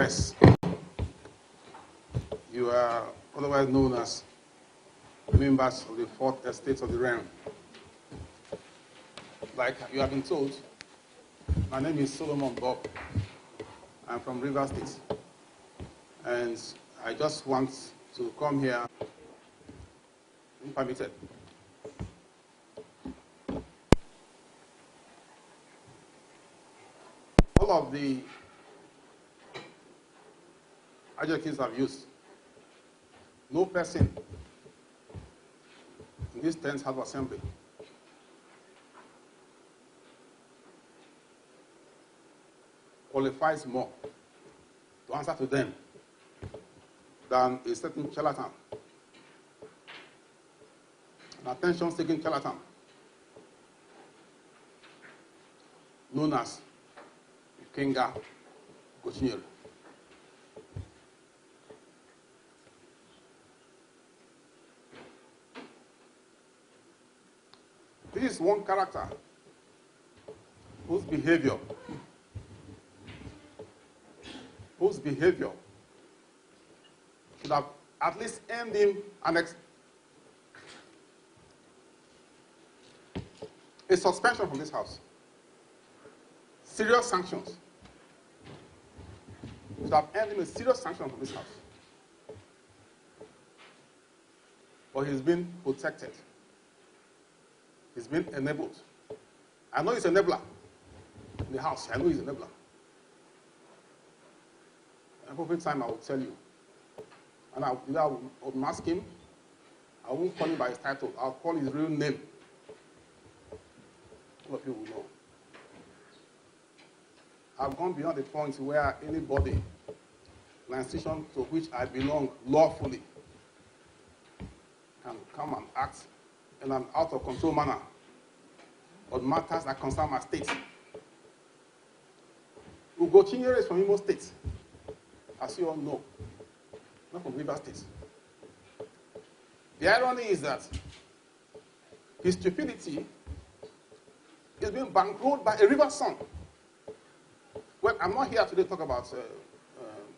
press. You are otherwise known as members of the fourth estate of the realm. Like you have been told, my name is Solomon Bob. I'm from Rivers State. And I just want to come here unpermitted. All of the adjectives I've used, no person in this 10th House of Assembly qualifies more to answer to them than a certain charlatan, an attention-seeking charlatan known as Ikenga Ugochinyere. This is one character whose behavior should have at least earned him a suspension from this house. Serious sanctions. Should have earned him a serious sanction from this house. But he's been protected. He's been enabled. I know he's an enabler in the house. I know he's an enabler. Every time I will tell you. And I will mask him. I won't call him by his title. I'll call his real name. All of you will know. I've gone beyond the point where anybody, an institution to which I belong lawfully, can come and act in an out-of-control manner on matters that concern my state. Ugochinyere is from Imo State, as you all know, not from Rivers State. The irony is that his stupidity is being bankrolled by a river son. Well, I'm not here today to talk about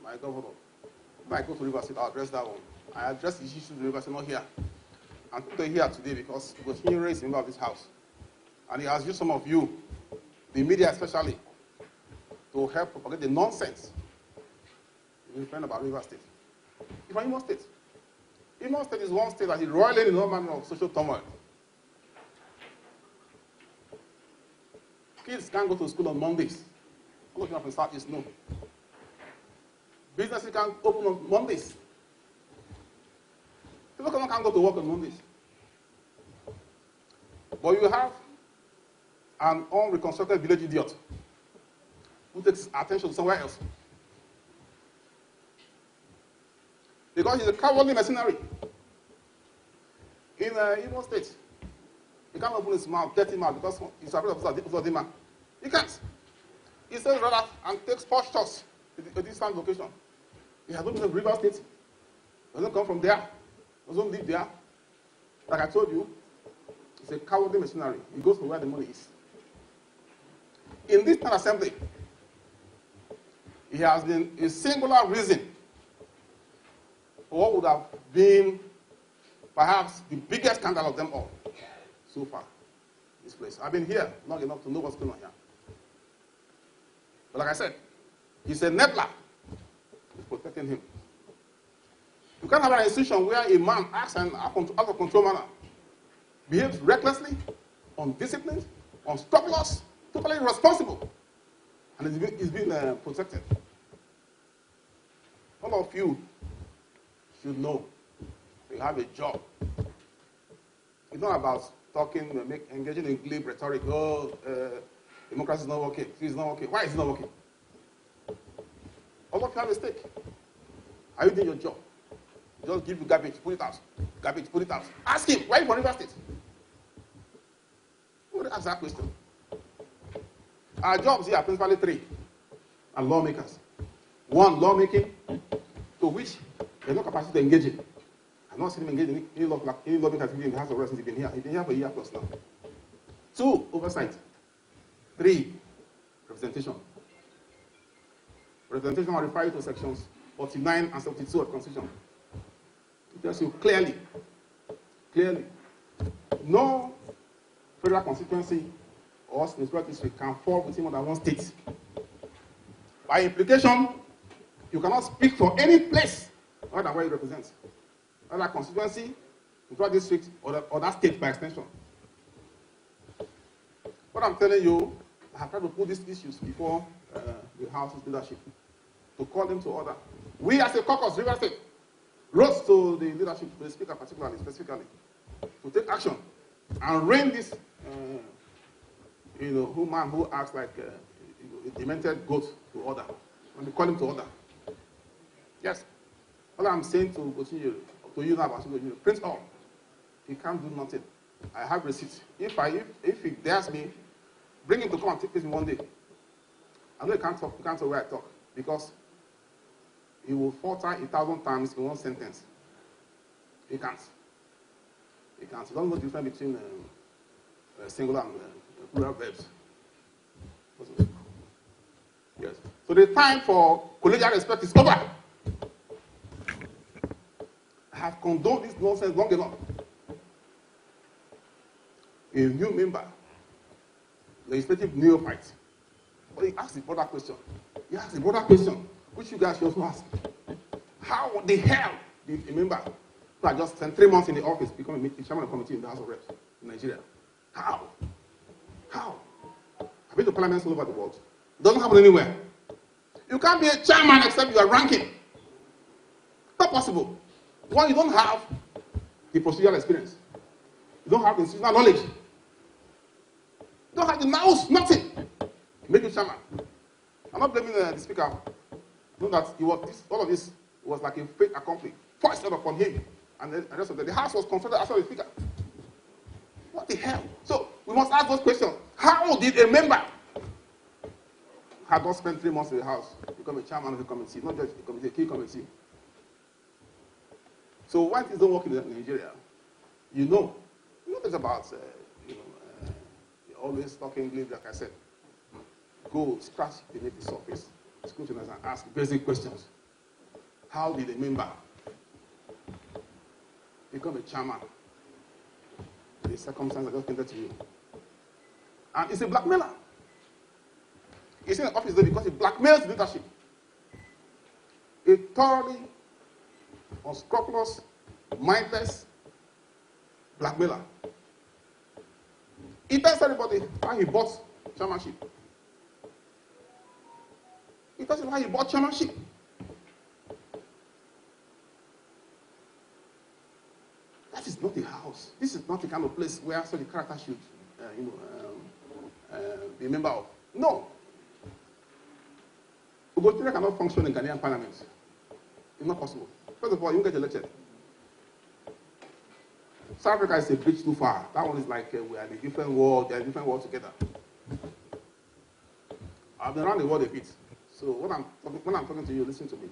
my governor. When I go to Rivers State, I'll address that one. I address the issues in Rivers State, not here. I'm here today because Ugochinyere is a member of this house. And he has used some of you, the media especially, to help propagate the nonsense you've been about Rivers State. It's from Imo State. Imo State is one state that is roiling in all manner of social turmoil. Kids can't go to school on Mondays. All of you from the Southeast know. Businesses can't open on Mondays. People can't go to work on Mondays. But you have an unreconstructed village idiot who takes attention somewhere else. Because he's a cowardly mercenary. In Imo State, he can't open his mouth, get him out, because he's afraid of him. He can't. He says rather and takes postures at a distant location. He has not been in Rivers State. Doesn't come from there. Doesn't live there. Like I told you, he's a cowardly mercenary. He goes to where the money is. In this assembly, he has been a singular reason for what would have been perhaps the biggest scandal of them all so far. This place. I've been here long enough to know what's going on here. But like I said, he's a enabler. He's protecting him. You can't have an institution where a man acts in out of control manner, behaves recklessly, undisciplined, unscrupulous, totally irresponsible, and he's been protected. All of you should know you have a job. It's not about talking, engaging in glib rhetoric. Oh, democracy is not working. It's not working. Why is it not working? All of you have a stake. Are you doing your job? Just give you garbage, put it out. Garbage, put it out. Ask him, why are you from Rivers State? Who would ask that question? Our jobs here are principally three, and lawmakers. One, lawmaking, to which there's no capacity to engage in. I've not seen him engage in any lobbying activity in the House of Reps since he's been here. He's been here for a year plus now. Two, oversight. Three, representation. Representation will refer you to sections 49 and 72 of the Constitution. It tells you clearly, no federal constituency or senatorial district can fall within more than one state. By implication, you cannot speak for any place other than where you represent. Either constituency, senatorial district, or that state by extension. What I'm telling you, I have tried to put these issues before the House's leadership to call them to order. We as a caucus, River State, wrote to the leadership, to the speaker particularly, specifically, to take action and rein this, man who acts like a demented goat to order. When we call him to order. Yes. All I'm saying to Ugochinyere, to you now about Ugochinyere, print all. He can't do nothing. I have receipts. If he dares me, bring him to come and take this in one day. I know he can't talk the way I talk, because he will falter 1,000 times in one sentence. He can't. He can't. He doesn't know the difference between singular and plural verbs. Yes. So the time for collegial respect is over. I have condoned this nonsense long enough. A new member, legislative neophyte, but he asked the broader question. He asked the broader question, which you guys should also ask. How the hell did a member who had just spent 3 months in the office become a chairman of the committee in the House of Reps in Nigeria? How? I've been to parliaments all over the world. It doesn't happen anywhere. You can't be a chairman except you are ranking. Not possible. One, you don't have the procedural experience. You don't have the institutional knowledge. You don't have the mouse, nothing. Make you chairman. I'm not blaming the speaker. Know that all of this was like a fait accompli, foisted upon him, and the rest of the House was consulted after the speaker. What the hell? So we must ask those questions. How did a member had not spent 3 months in the House become a chairman of the committee, not just the committee, a key committee? So why things don't work in Nigeria? You know things about you're always talking English, like I said. Go scratch beneath the surface, scrutinize and ask basic questions. How did a member become a chairman? The circumstance I just painted to you. And it's a blackmailer. He's in the office there because he blackmails leadership. A thoroughly unscrupulous, mindless blackmailer. He tells everybody how he bought chairmanship. He tells you how he bought chairmanship. That is not the House. This is not the kind of place where such a character should be a member of. No. Ugochinyere cannot function in Ghanaian parliament. It's not possible. First of all, you won't get elected. South Africa is a bridge too far. That one is like we are in a different world. They are in a different world together. I've been around the world a bit. So when I'm talking to you, listen to me.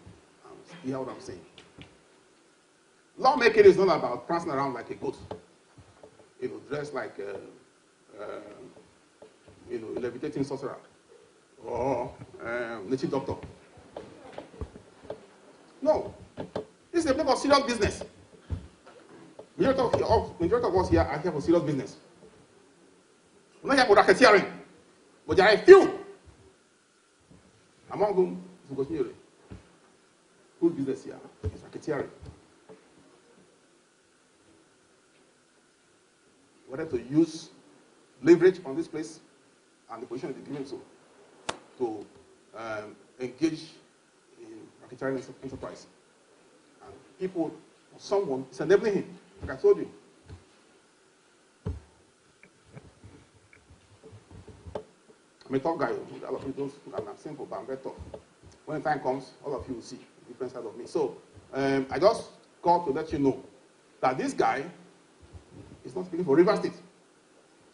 Hear what I'm saying. Lawmaking is not about prancing around like a goat. Dressed like a levitating sorcerer or native doctor. No. This is a place of serious business. Majority of us here are here for serious business. We're not here for racketeering. But there are a few, among whom is Ugochinyere, whose business here is racketeering. Whether to use leverage on this place and the position of the given to engage in racketeering enterprise. And people, someone is enabling him, like I told you. I'm a tough guy. A lot of people don't, I'm simple, but I'm very tough. When the time comes, all of you will see the different side of me. So I just called to let you know that this guy is not speaking for River State.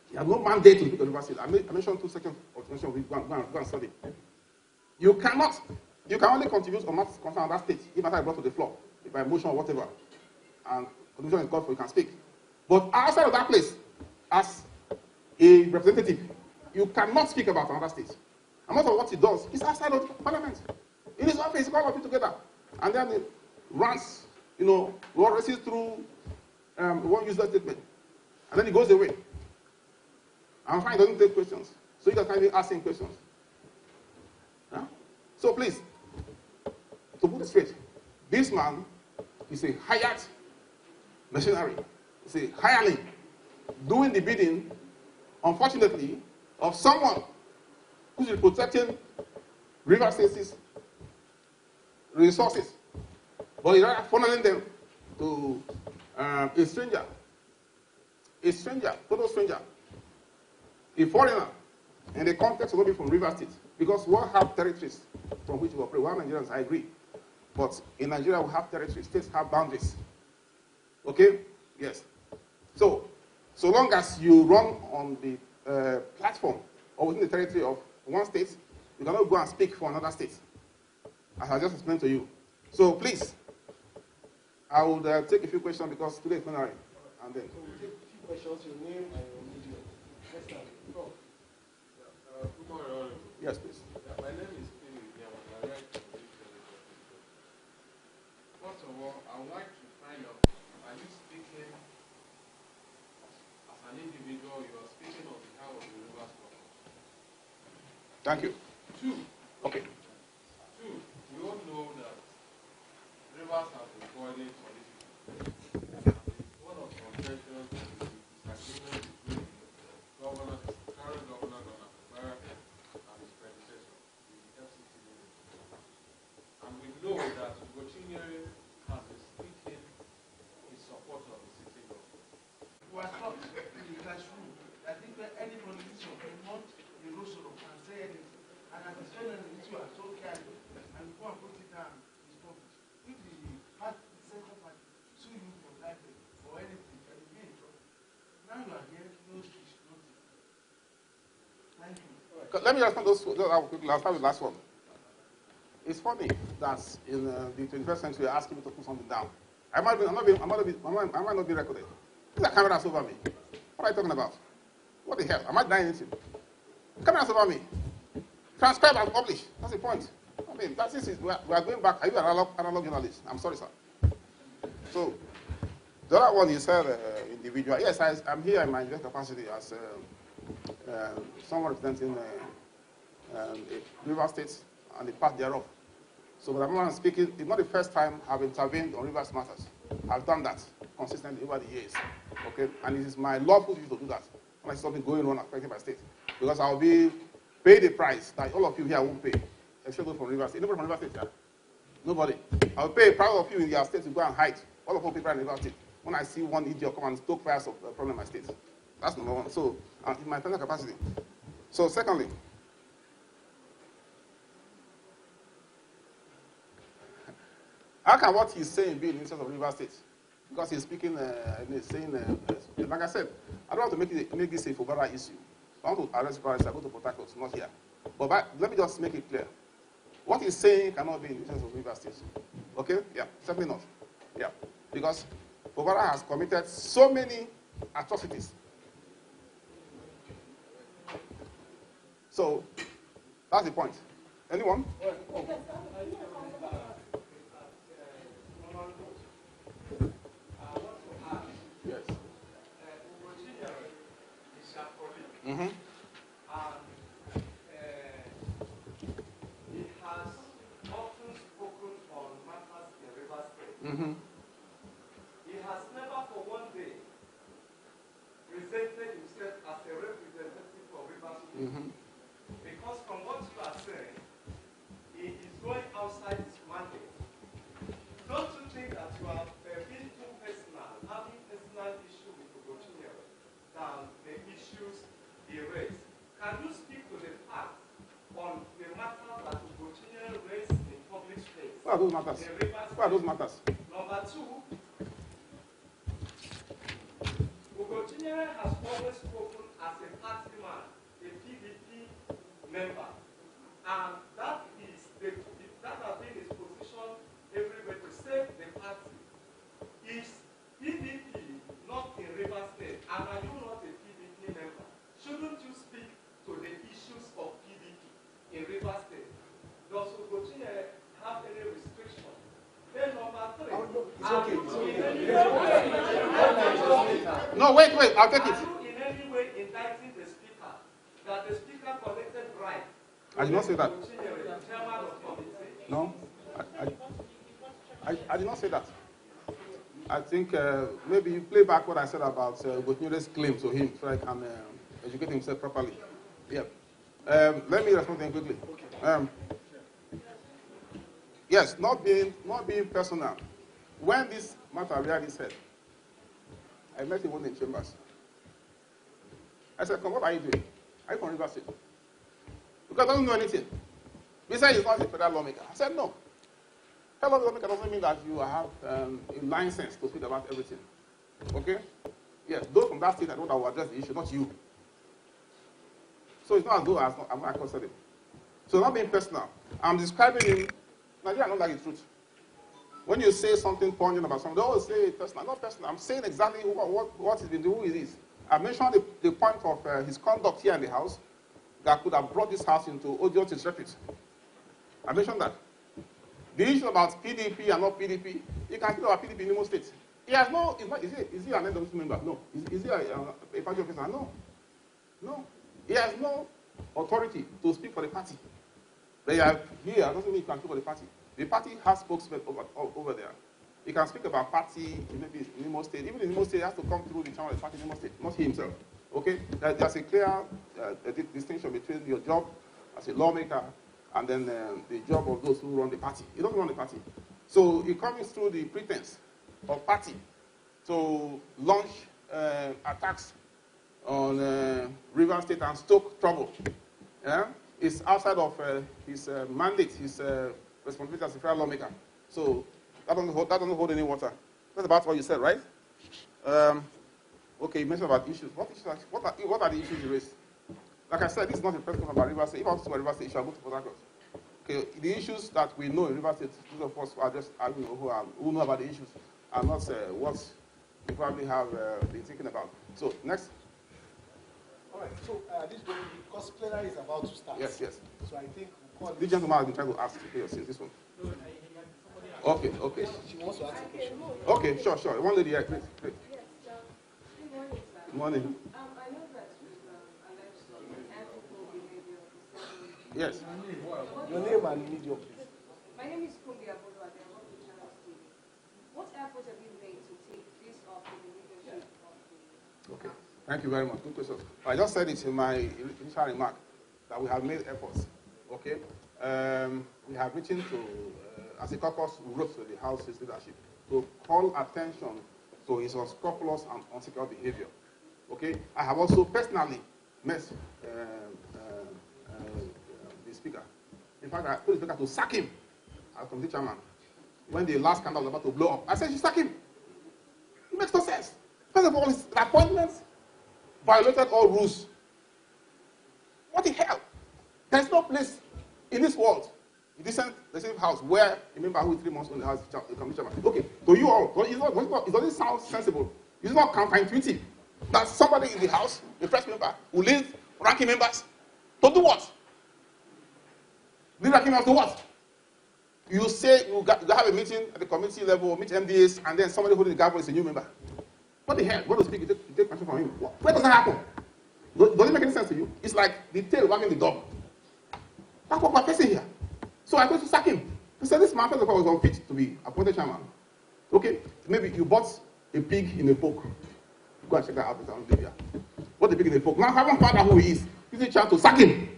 He has no mandate to speak for River State. I mentioned 2 seconds of mention. Go and study. You can only contribute on matters concerning that state if matter is brought to the floor, by motion or whatever, and contribution is called for, you can speak. But outside of that place, as a representative, you cannot speak about another state. And most of what he does is outside of parliament. In his office, he calls all of you together. And then he runs, what races through one user statement. And then he goes away. And finally, doesn't take questions. So you guys can't even ask him questions. Huh? So please, to put it straight, this man is a hired mercenary. He's a hireling doing the bidding, unfortunately, of someone who's protecting River State's resources. But he's rather funneling them to a stranger, total stranger, a foreigner, in the context of maybe from River State. Because we all have territories from which we operate. We are Nigerians, I agree. But in Nigeria, we have territories. States have boundaries. Okay? Yes. So long as you run on the platform or within the territory of one state, you cannot go and speak for another state, as I just explained to you. So please, I would take a few questions because today is plenary. And then. So we'll take a few questions, your name and your medium. Next time. Go. Good morning. Yes, please. My name is Ikenga Imo Ugochinyere. First of all, I would like to find out, are you speaking as an individual, you are speaking on behalf of the Rivers State? Thank you. Two, Okay. we all know that rivers have been boiling for this one of the contentions is the disagreement between the governor, the current governor, Governor Bribery, and his predecessor, the FCT minister. And we know that Ugochinyere has been speaking in support of the city government. We are taught in the classroom that if any politician cannot erosion and say anything, and as he's saying the issue are so careful, and you go and put it down, it's public. If the second party sue you for libel or anything, and you be in trouble. Now you are here, no speech, nothing. Thank you. Let me respond to those quickly. I'll start with the last one. It's funny that in the 21st century, you're asking me to put something down. I might not be recorded. There's a camera that's over me. What are you talking about? What the hell? Am I dying anything? Cameras over me. Transcribe and publish. That's the point. I mean, we are going back. Are you an analog journalist? I'm sorry, sir. So, the other one you said individual. Yes, I'm here in my individual capacity as someone representing River State and the part thereof. So, but I'm speaking, it's not the first time I've intervened on Rivers matters. I've done that consistently over the years. Okay? And it is my lawful duty to do that when I see something going on affecting my state. Because I'll be paid the price that all of you here won't pay, except those from River State. Nobody from River State here. Nobody. I'll pay proud of you in your state to go and hide. All of you people in River State. When I see one idiot come and stoke fires of a problem in my state. That's number one. So, in my personal capacity. So, secondly, how can what he's saying be in the interest of River State? Because he's speaking, saying, like I said, I don't want to make this a Fubara issue. I want to arrest Paris, I go to Port Harcourt, not here. But let me just make it clear. What he's saying cannot be in the interest of River State. Okay? Yeah, certainly not. Yeah. Because Fubara has committed so many atrocities. So, that's the point. Anyone? Oh. Yes. Ugochinyere is your colleague. Mm-hmm. And he has often spoken on matters in River State. Mm-hmm. He has never for one day presented himself as a representative of River State. Mm-hmm. Because from what you are saying, he is going outside his mandate. Don't you think that you are being too personal, having personal issue with Ugochinyere than the issues he raised? Can you speak to the fact on the matter that Ugochinyere raised in public space? What are those matters? What are those matters? Number two, Ugochinyere has always spoken as a party man, a PDP member, and that has been his position everywhere to save the party. Is PDP not in River State, and are you not a PDP member? Shouldn't you speak to the issues of PDP in River State? Does Ugochinyere No, wait, I'll take it. Are you in any way indicting the speaker that the speaker collected bribe? I did not say that. Ugochinyere, chairman of committee? No, I did not say that. I think maybe you play back what I said about Ugochinyele's claim to him so I can educate himself properly. Yeah. Let me respond to him quickly. Yes, not being personal. When this matter really said, I met him one in Chambers. I said, "Come, what are you doing? Are you from River State?" Because I don't know anything. Besides, he's not a federal lawmaker. I said, "No. Federal lawmaker doesn't mean that you have a license to speak about everything." Okay? Yes, those from that state I know that will address the issue, not you. So it's not as though I'm not accosted him. So not being personal. I'm describing him. Nigeria don't like the truth. When you say something pungent about something, they always say it personal. Not personal. I'm saying exactly what he's been doing, who he is. I mentioned the point of his conduct here in the house that could have brought this house into odious disrepute. I mentioned that. The issue about PDP and not PDP, you can speak about PDP in Imo State. He has no, is he an NWC member? No. Is he a party officer? No. No. He has no authority to speak for the party. They are here, doesn't mean he can speak for the party. The party has spokesmen over there. He can speak about party, maybe in Imo State. Even in Imo State, he has to come through the channel of the party in Imo State, not he himself. Okay? There's a clear distinction between your job as a lawmaker and then the job of those who run the party. He doesn't run the party. So he comes through the pretense of party to launch attacks on River State and stoke trouble. Yeah? It's outside of his mandate, his responsibility as a federal lawmaker. So that doesn't hold any water. That's about what you said, right? Okay, you mentioned about issues. What are the issues you raised? Like I said, this is not a press conference about River State. If I was to talk about River State issue, I'll go to Port Harcourt. Okay, the issues that we know in River State, those of us who are just who know about the issues, are not what you probably have been thinking about. So next. All right. So this going because plenary is about to start. Yes. So I think we'll call this gentleman has been trying to ask this one. Okay. She wants to ask a question. Okay, sure. One lady here, please. Yes, good morning, sir. Good morning. I know that we've alleged some ethical behavior of the Yes. Your name and media, please. My name is Ikenga Imo Ugochinyere. What efforts have you made to take this off in the leadership of the Okay. Thank you very much. Good question. I just said it in my initial remark that we have made efforts. Okay. We have written to, as a caucus, we wrote to the House's leadership to call attention to his unscrupulous and unsecure behavior. Okay. I have also personally met the speaker. In fact, I told the speaker to sack him as committee chairman when the last scandal was about to blow up. I said, "You sack him." It makes no sense. First of all, his appointments violated all rules. What the hell? There's no place in this world, in this same house, where a member who is 3 months on the house is commissioner. Okay, to you all, it doesn't sound sensible. It's not counterintuitive that somebody in the house, a fresh member, will leave ranking members to do what? Leave ranking members to what? You say you have a meeting at the committee level, meet MDAs, and then somebody holding the gavel is a new member. What the hell? What to speak? You take question from him. Where does that happen? Does it make any sense to you? It's like the tail wagging the dog. That's what we're facing here. So I go to sack him. He said, "This man, first of all, was unfit to be appointed chairman." Okay, maybe you bought a pig in a poke. Go and check that out in Libya. Bought a pig in a poke. Now, haven't found out who he is. Give you a chance to sack him.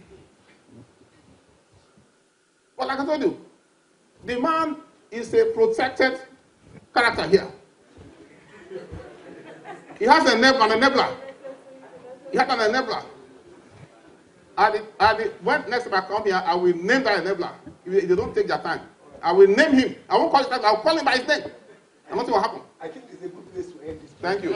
But like I told you, the man is a protected character here. He has a enabler. He has an enabler. When next time I come here, I will name that enabler. If they don't take their time, I will name him. I won't call his name. I'll call him by his name. And nothing will happen. I think it's a good place to end this. Thank you.